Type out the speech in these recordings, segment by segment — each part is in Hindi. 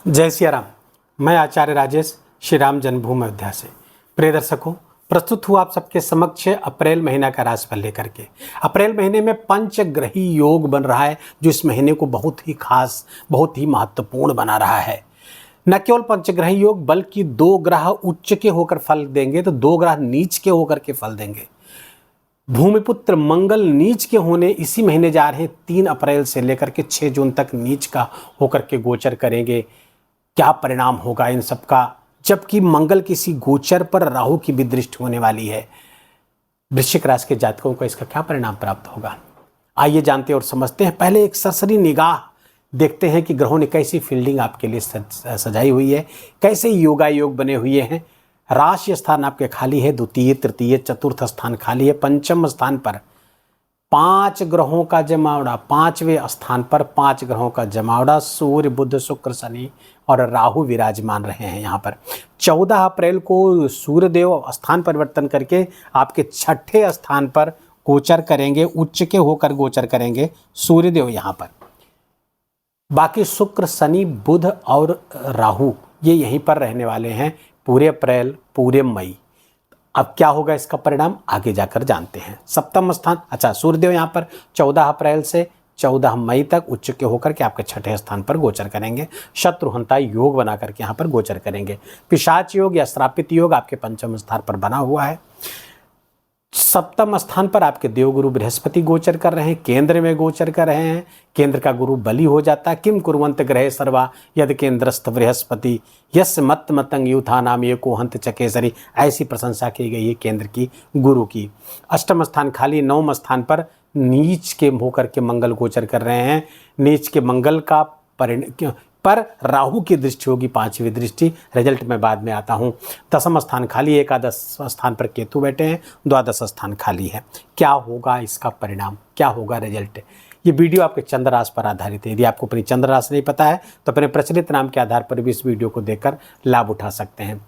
जय सिया राम। मैं आचार्य राजेश श्री राम जन्मभूमि अयोध्या से। प्रिय दर्शकों, प्रस्तुत हुआ आप सबके समक्ष अप्रैल महीना का राशिफल लेकर के। अप्रैल महीने में पंचग्रही योग बन रहा है, जो इस महीने को बहुत ही खास, बहुत ही महत्वपूर्ण बना रहा है। न केवल पंचग्रही योग, बल्कि दो ग्रह उच्च के होकर फल देंगे तो दो ग्रह नीच के होकर के फल देंगे। भूमिपुत्र मंगल नीच के होने इसी महीने जा रहे हैं। 3 अप्रैल से लेकर के 6 जून तक नीच का होकर के गोचर करेंगे। क्या परिणाम होगा इन सब का, जबकि मंगल किसी गोचर पर राहु की भी दृष्टि होने वाली है। वृश्चिक राशि के जातकों को इसका क्या परिणाम प्राप्त होगा, आइए जानते और समझते हैं। पहले एक सरसरी निगाह देखते हैं कि ग्रहों ने कैसी फील्डिंग आपके लिए सजाई हुई है, कैसे योगायोग बने हुए हैं। राशि स्थान आपके खाली है, द्वितीय तृतीय चतुर्थ स्थान खाली है। पंचम स्थान पर 5 ग्रहों का जमावड़ा, 5वें स्थान पर 5 ग्रहों का जमावड़ा, सूर्य बुध शुक्र शनि और राहु विराजमान रहे हैं यहाँ पर। 14 अप्रैल को सूर्यदेव स्थान परिवर्तन करके आपके 6ठे स्थान पर गोचर करेंगे, उच्च के होकर गोचर करेंगे सूर्यदेव यहाँ पर। बाकी शुक्र शनि बुध और राहु ये यहीं पर रहने वाले हैं पूरे अप्रैल पूरे मई। अब क्या होगा इसका परिणाम आगे जाकर जानते हैं। सप्तम स्थान, सूर्यदेव यहाँ पर 14 अप्रैल से 14 मई तक उच्च के होकर के आपके 6ठे स्थान पर गोचर करेंगे। शत्रुहंता योग बना करके यहाँ पर गोचर करेंगे। पिशाच योग या श्रापित योग आपके पंचम स्थान पर बना हुआ है। सप्तम स्थान पर आपके देवगुरु बृहस्पति गोचर कर रहे हैं, केंद्र में गोचर कर रहे हैं। केंद्र का गुरु बली हो जाता है। किम कुर्वंत ग्रहे सर्वा यद केंद्रस्थ बृहस्पति यस मत मतंग यूथा नाम ये कोहंत चकेसरी, ऐसी प्रशंसा की गई है केंद्र की, गुरु की। अष्टम स्थान खाली, 9वें स्थान पर नीच के होकर के मंगल गोचर कर रहे हैं। नीच के मंगल का पर राहु की दृष्टि होगी, 5वीं दृष्टि। रिजल्ट में बाद में आता हूँ। 10वां स्थान खाली, 11 स्थान पर केतु बैठे हैं, 12वां स्थान खाली है। क्या होगा इसका परिणाम, क्या होगा रिजल्ट। ये वीडियो आपके चंद्र राशि पर आधारित है। यदि आपको अपनी चंद्र राशि नहीं पता है तो अपने प्रचलित नाम के आधार पर भी इस वीडियो को देखकर लाभ उठा सकते हैं।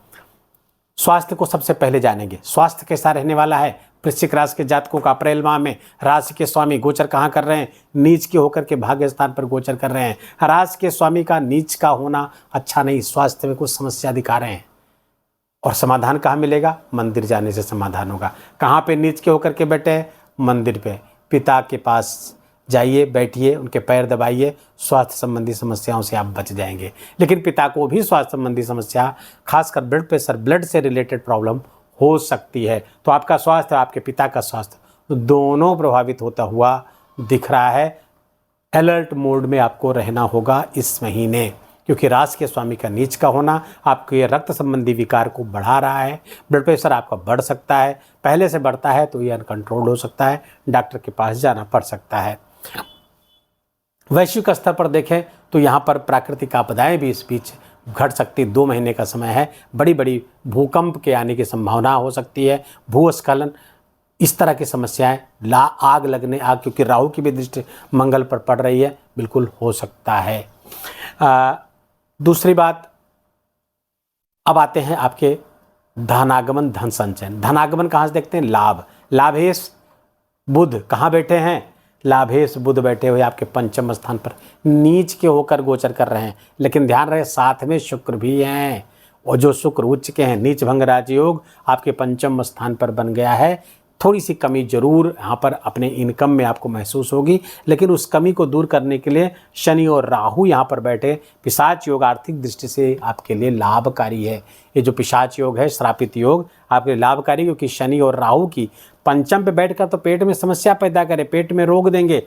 स्वास्थ्य को सबसे पहले जानेंगे। स्वास्थ्य कैसा रहने वाला है वृश्चिक राशि के जातकों का अप्रैल माह में। राशि के स्वामी गोचर कहाँ कर रहे हैं, नीच के होकर के भाग्य स्थान पर गोचर कर रहे हैं। राशि के स्वामी का नीच का होना अच्छा नहीं, स्वास्थ्य में कुछ समस्या दिखा रहे हैं। और समाधान कहाँ मिलेगा, मंदिर जाने से समाधान होगा। कहाँ पे नीच के होकर के बैठे हैं, मंदिर पे। पिता के पास जाइए, बैठिए, उनके पैर दबाइए, स्वास्थ्य संबंधी समस्याओं से आप बच जाएंगे। लेकिन पिता को भी स्वास्थ्य संबंधी समस्या, खासकर ब्लड प्रेशर, ब्लड से रिलेटेड प्रॉब्लम हो सकती है। तो आपका स्वास्थ्य, आपके पिता का स्वास्थ्य दोनों प्रभावित होता हुआ दिख रहा है। अलर्ट मोड में आपको रहना होगा इस महीने, क्योंकि राशि के स्वामी का नीच का होना आपके रक्त संबंधी विकार को बढ़ा रहा है। ब्लड प्रेशर आपका बढ़ सकता है, पहले से बढ़ता है तो ये अनकंट्रोल्ड हो सकता है, डॉक्टर के पास जाना पड़ सकता है। वैश्विक स्तर पर देखें तो यहाँ पर प्राकृतिक आपदाएं भी इस बीच घट सकती। 2 महीने का समय है। बड़ी बड़ी भूकंप के आने की संभावना हो सकती है, भूस्खलन, इस तरह की समस्याएं, आग लगने, क्योंकि राहु की भी दृष्टि मंगल पर पड़ रही है, बिल्कुल हो सकता है। दूसरी बात, अब आते हैं आपके धनागमन, धन संचयन। धनागमन कहाँ से देखते हैं, लाभ। लाभेश बुध कहाँ बैठे हैं, लाभेश बुध बैठे हुए आपके पंचम स्थान पर नीच के होकर गोचर कर रहे हैं। लेकिन ध्यान रहे साथ में शुक्र भी हैं, और जो शुक्र उच्च के हैं, नीच भंग राजयोग आपके पंचम स्थान पर बन गया है। थोड़ी सी कमी जरूर यहाँ पर अपने इनकम में आपको महसूस होगी, लेकिन उस कमी को दूर करने के लिए शनि और राहु यहाँ पर बैठे। पिशाच योग आर्थिक दृष्टि से आपके लिए लाभकारी है। ये जो पिशाच योग है, श्रापित योग, आपके लिए लाभकारी, क्योंकि शनि और राहु की पंचम पे बैठकर तो पेट में समस्या पैदा करे, पेट में रोग देंगे,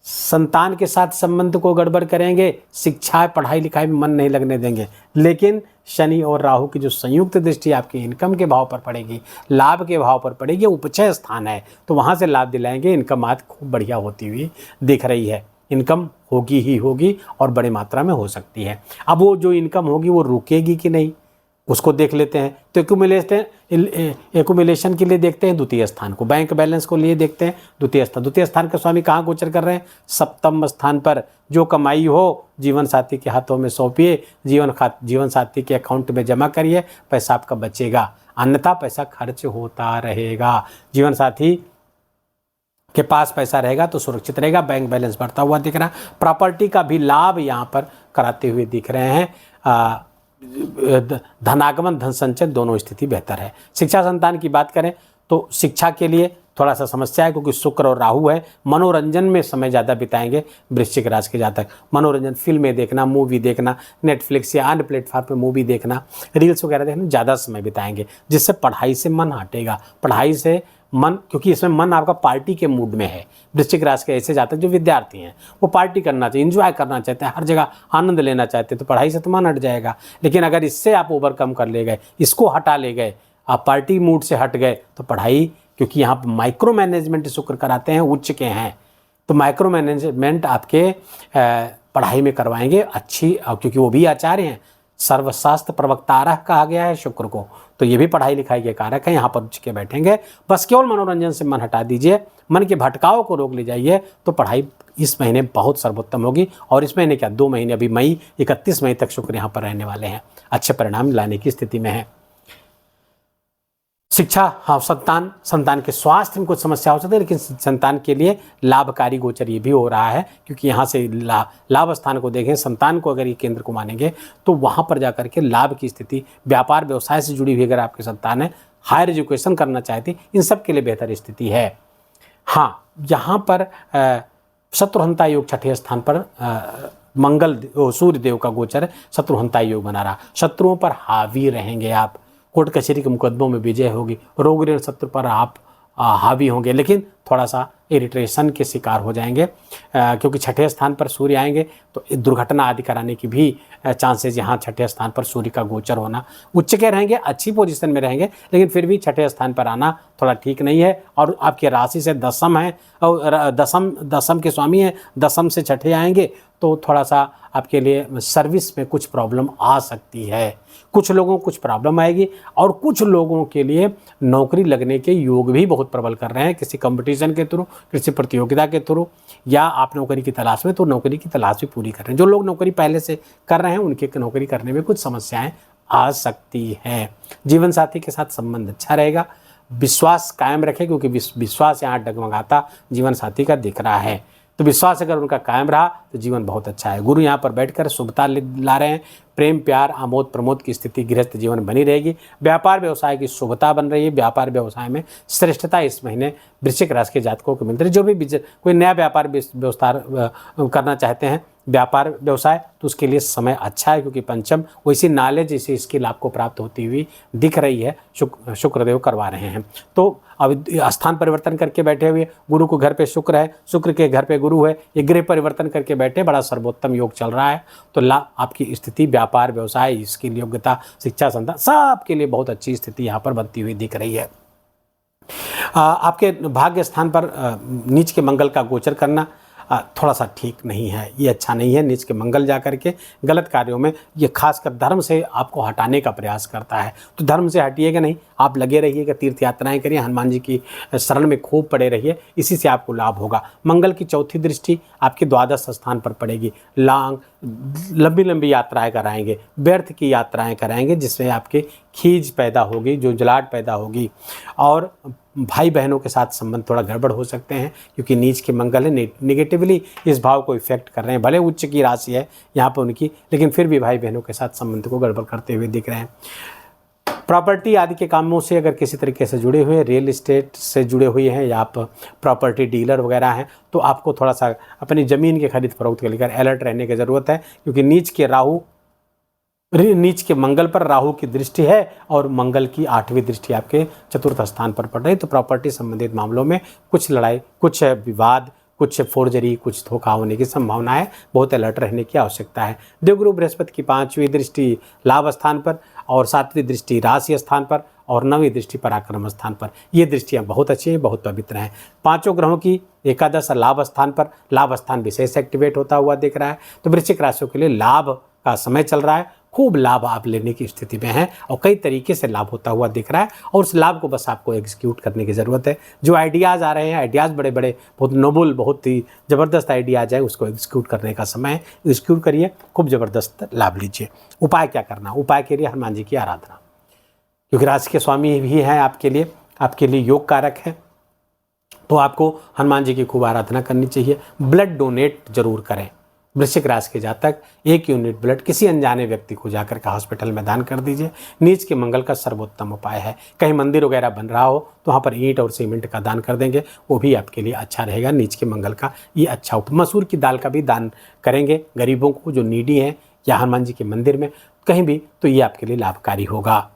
संतान के साथ संबंध को गड़बड़ करेंगे, शिक्षा पढ़ाई लिखाई में मन नहीं लगने देंगे। लेकिन शनि और राहु की जो संयुक्त दृष्टि आपके इनकम के भाव पर पड़ेगी, लाभ के भाव पर पड़ेगी, उपचय स्थान है तो वहाँ से लाभ दिलाएंगे। इनकम आज खूब बढ़िया होती हुई दिख रही है। इनकम होगी ही होगी और बड़ी मात्रा में हो सकती है। अब वो जो इनकम होगी वो रुकेगी कि नहीं, उसको देख लेते हैं। तो एक्यूमुलेशन के लिए देखते हैं द्वितीय स्थान को, बैंक बैलेंस को लिए देखते हैं द्वितीय स्थान। द्वितीय स्थान के स्वामी कहाँ गोचर कर रहे हैं, सप्तम स्थान पर। जो कमाई हो जीवन साथी के हाथों में सौंपिए, जीवन साथी के अकाउंट में जमा करिए, पैसा आपका बचेगा, अन्यथा पैसा खर्च होता रहेगा। जीवन साथी के पास पैसा रहेगा तो सुरक्षित रहेगा, बैंक बैलेंस बढ़ता हुआ दिख रहा है। प्रॉपर्टी का भी लाभ यहाँ पर कराते हुए दिख रहे हैं। धनागमन धन संचय दोनों स्थिति बेहतर है। शिक्षा संतान की बात करें तो शिक्षा के लिए थोड़ा सा समस्या है, क्योंकि शुक्र और राहु है। मनोरंजन में समय ज़्यादा बिताएंगे वृश्चिक राशि के जातक। मनोरंजन, फिल्में देखना, मूवी देखना, नेटफ्लिक्स या अन्य प्लेटफॉर्म पे मूवी देखना, रील्स वगैरह देखना, ज़्यादा समय बिताएंगे, जिससे पढ़ाई से मन हटेगा। पढ़ाई से मन, क्योंकि इसमें मन आपका पार्टी के मूड में है। वृश्चिक राशि के ऐसे जातक जो विद्यार्थी हैं वो पार्टी करना चाहिए, इंजॉय करना चाहते हैं, हर जगह आनंद लेना चाहते हैं, तो पढ़ाई से तो मन हट जाएगा। लेकिन अगर इससे आप ओवरकम कर ले गए, इसको हटा ले गए, आप पार्टी मूड से हट गए, तो पढ़ाई, क्योंकि यहाँ पर माइक्रो मैनेजमेंट शुक्र कराते हैं, उच्च के हैं, तो माइक्रो मैनेजमेंट आपके पढ़ाई में करवाएंगे अच्छी, क्योंकि वो भी आचार्य हैं, सर्वशास्त्र प्रवक्तारः कहा गया है शुक्र को, तो ये भी पढ़ाई लिखाई के कारक है। यहाँ पर उच्च के बैठेंगे। बस केवल मनोरंजन से मन हटा दीजिए, मन के भटकाव को रोक ले जाइए, तो पढ़ाई इस महीने बहुत सर्वोत्तम होगी। और इस महीने क्या, 2 महीने, अभी मई 31 मई तक शुक्र यहाँ पर रहने वाले हैं, अच्छे परिणाम लाने की स्थिति में है। शिक्षा, हाँ, संतान के स्वास्थ्य में कुछ समस्या हो सकती है, लेकिन संतान के लिए लाभकारी गोचर ये भी हो रहा है, क्योंकि यहाँ से लाभ स्थान को देखें, संतान को अगर ये केंद्र को मानेंगे तो वहाँ पर जाकर के लाभ की स्थिति, व्यापार व्यवसाय से जुड़ी हुई अगर आपकी संतान है, हायर एजुकेशन करना चाहती, इन सब के लिए बेहतर स्थिति है। हाँ, यहाँ पर शत्रुहंता योग छठे स्थान पर मंगल सूर्य देव का गोचर है, शत्रुहंता योग बना रहा, शत्रुओं पर हावी रहेंगे आप, कोर्ट कचहरी के मुकदमों में विजय होगी, रोग ऋण शत्रु पर आप हावी होंगे, लेकिन थोड़ा सा इरिटेशन के शिकार हो जाएंगे, क्योंकि छठे स्थान पर सूर्य आएंगे तो दुर्घटना आदि कराने की भी चांसेस, यहाँ छठे स्थान पर सूर्य का गोचर होना। उच्च के रहेंगे, अच्छी पोजीशन में रहेंगे, लेकिन फिर भी छठे स्थान पर आना थोड़ा ठीक नहीं है। और आपकी राशि से दसम है, और दसम के स्वामी हैं, दसम से छठे आएंगे, तो थोड़ा सा आपके लिए सर्विस में कुछ प्रॉब्लम आ सकती है। कुछ लोगों को कुछ प्रॉब्लम आएगी, और कुछ लोगों के लिए नौकरी लगने के योग भी बहुत प्रबल कर रहे हैं, किसी कंपटीशन के थ्रू, किसी प्रतियोगिता के थ्रू, या आप नौकरी की तलाश में, तो नौकरी की तलाश भी पूरी कर रहे हैं। जो लोग नौकरी पहले से कर रहे हैं उनके नौकरी करने में कुछ समस्याएं आ सकती हैं। जीवन साथी के साथ संबंध अच्छा रहेगा, विश्वास कायम रखें, क्योंकि विश्वास यहाँ डगमगाता जीवन साथी का दिख रहा है, तो विश्वास अगर उनका कायम रहा तो जीवन बहुत अच्छा है। गुरु यहाँ पर बैठकर शुभता ला रहे हैं, प्रेम प्यार आमोद प्रमोद की स्थिति गृहस्थ जीवन बनी रहेगी। व्यापार व्यवसाय की शुभता बन रही है, व्यापार व्यवसाय में श्रेष्ठता इस महीने वृश्चिक राशि के जातकों को मिल रही है। जो भी कोई नया व्यापार विस्तार करना चाहते हैं, व्यापार व्यवसाय, तो उसके लिए समय अच्छा है, क्योंकि पंचम वैसी नॉलेज जैसी स्किल आपको प्राप्त होती हुई दिख रही है, शुक्रदेव करवा रहे हैं। तो अब स्थान परिवर्तन करके बैठे हुए, गुरु को घर पे शुक्र है, शुक्र के घर पे गुरु है, ये गृह परिवर्तन करके बैठे, बड़ा सर्वोत्तम योग चल रहा है। तो आपकी स्थिति व्यापार व्यवसाय, इसकी योग्यता, शिक्षा संतान, सबके लिए बहुत अच्छी स्थिति यहाँ पर बनती हुई दिख रही है। आपके भाग्य स्थान पर नीच के मंगल का गोचर करना थोड़ा सा ठीक नहीं है, ये अच्छा नहीं है। नीच के मंगल जा करके गलत कार्यों में, ये खासकर धर्म से आपको हटाने का प्रयास करता है, तो धर्म से हटिएगा नहीं, आप लगे रहिएगा, तीर्थ यात्राएं करिए, हनुमान जी की शरण में खूब पड़े रहिए, इसी से आपको लाभ होगा। मंगल की चौथी दृष्टि आपके द्वादश स्थान पर पड़ेगी, लंबी लंबी यात्राएं कराएंगे, व्यर्थ की यात्राएं कराएंगे, जिससे आपके खीज पैदा होगी, जो जलाट पैदा होगी, और भाई बहनों के साथ संबंध थोड़ा गड़बड़ हो सकते हैं, क्योंकि नीच के मंगल है, नेगेटिवली इस भाव को इफेक्ट कर रहे हैं। भले उच्च की राशि है यहाँ पर उनकी, लेकिन फिर भी भाई बहनों के साथ संबंध को गड़बड़ करते हुए दिख रहे हैं। प्रॉपर्टी आदि के कामों से अगर किसी तरीके से जुड़े हुए हैं, रियल एस्टेट से जुड़े हुए हैं, या आप प्रॉपर्टी डीलर वगैरह हैं, तो आपको थोड़ा सा अपनी ज़मीन की खरीद फरोख्त को लेकर अलर्ट रहने की ज़रूरत है, क्योंकि नीच के मंगल पर राहु की दृष्टि है, और मंगल की 8वीं दृष्टि आपके चतुर्थ स्थान पर पड़ रही। तो प्रॉपर्टी संबंधित मामलों में कुछ लड़ाई, कुछ विवाद, कुछ फोर्जरी, कुछ धोखा होने की संभावना है, बहुत अलर्ट रहने की आवश्यकता है। देवगुरु बृहस्पति की 5वीं दृष्टि लाभ स्थान पर, और 7वीं दृष्टि राशि स्थान पर, और 9वीं दृष्टि पराक्रम स्थान पर। ये दृष्टियाँ बहुत अच्छी हैं, बहुत पवित्र हैं। 5 ग्रहों की एकादश लाभ स्थान पर, लाभ स्थान विशेष एक्टिवेट होता हुआ दिख रहा है, तो वृश्चिक राशियों के लिए लाभ का समय चल रहा है, खूब लाभ आप लेने की स्थिति में हैं, और कई तरीके से लाभ होता हुआ दिख रहा है, और उस लाभ को बस आपको एग्जीक्यूट करने की ज़रूरत है। जो आइडियाज़ आ रहे हैं, आइडियाज़ बड़े बड़े, बहुत नोबल, बहुत ही ज़बरदस्त आइडियाज़ है, उसको एग्जीक्यूट करने का समय है, एग्जीक्यूट करिए, खूब ज़बरदस्त लाभ लीजिए। उपाय क्या करना? उपाय के लिए हनुमान जी की आराधना, क्योंकि राशि के स्वामी भी हैं आपके लिए योग कारक है। तो आपको हनुमान जी की खूब आराधना करनी चाहिए। ब्लड डोनेट जरूर करें। वृश्चिक राशि के जातक 1 यूनिट ब्लड किसी अनजाने व्यक्ति को जाकर के हॉस्पिटल में दान कर दीजिए। नीच के मंगल का सर्वोत्तम उपाय है। कहीं मंदिर वगैरह बन रहा हो तो वहाँ पर ईंट और सीमेंट का दान कर देंगे, वो भी आपके लिए अच्छा रहेगा। नीच के मंगल का ये अच्छा उपाय। मसूर की दाल का भी दान करेंगे गरीबों को जो नीडी हैं, या हनुमान जी के मंदिर में कहीं भी, तो ये आपके लिए लाभकारी होगा।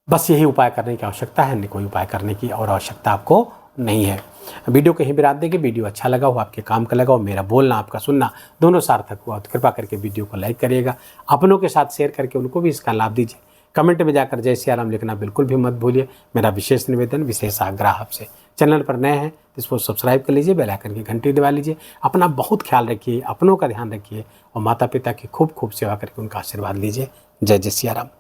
बस यही उपाय करने की आवश्यकता है, अन्य कोई उपाय करने की और आवश्यकता आपको नहीं है। वीडियो कहीं भी रात देंगे, वीडियो अच्छा लगा हो, आपके काम का लगा हो, मेरा बोलना आपका सुनना दोनों सार्थक हुआ तो कृपा करके वीडियो को लाइक करिएगा। अपनों के साथ शेयर करके उनको भी इसका लाभ दीजिए। कमेंट में जाकर जय सिया राम लिखना बिल्कुल भी मत भूलिए। मेरा विशेष निवेदन, विशेष आग्रह आपसे। चैनल पर नए हैं तो इसको सब्सक्राइब कर लीजिए, बेल आइकन की घंटी दबा लीजिए। अपना बहुत ख्याल रखिए, अपनों का ध्यान रखिए और माता पिता की खूब खूब सेवा करके उनका आशीर्वाद लीजिए। जय जय सिया राम।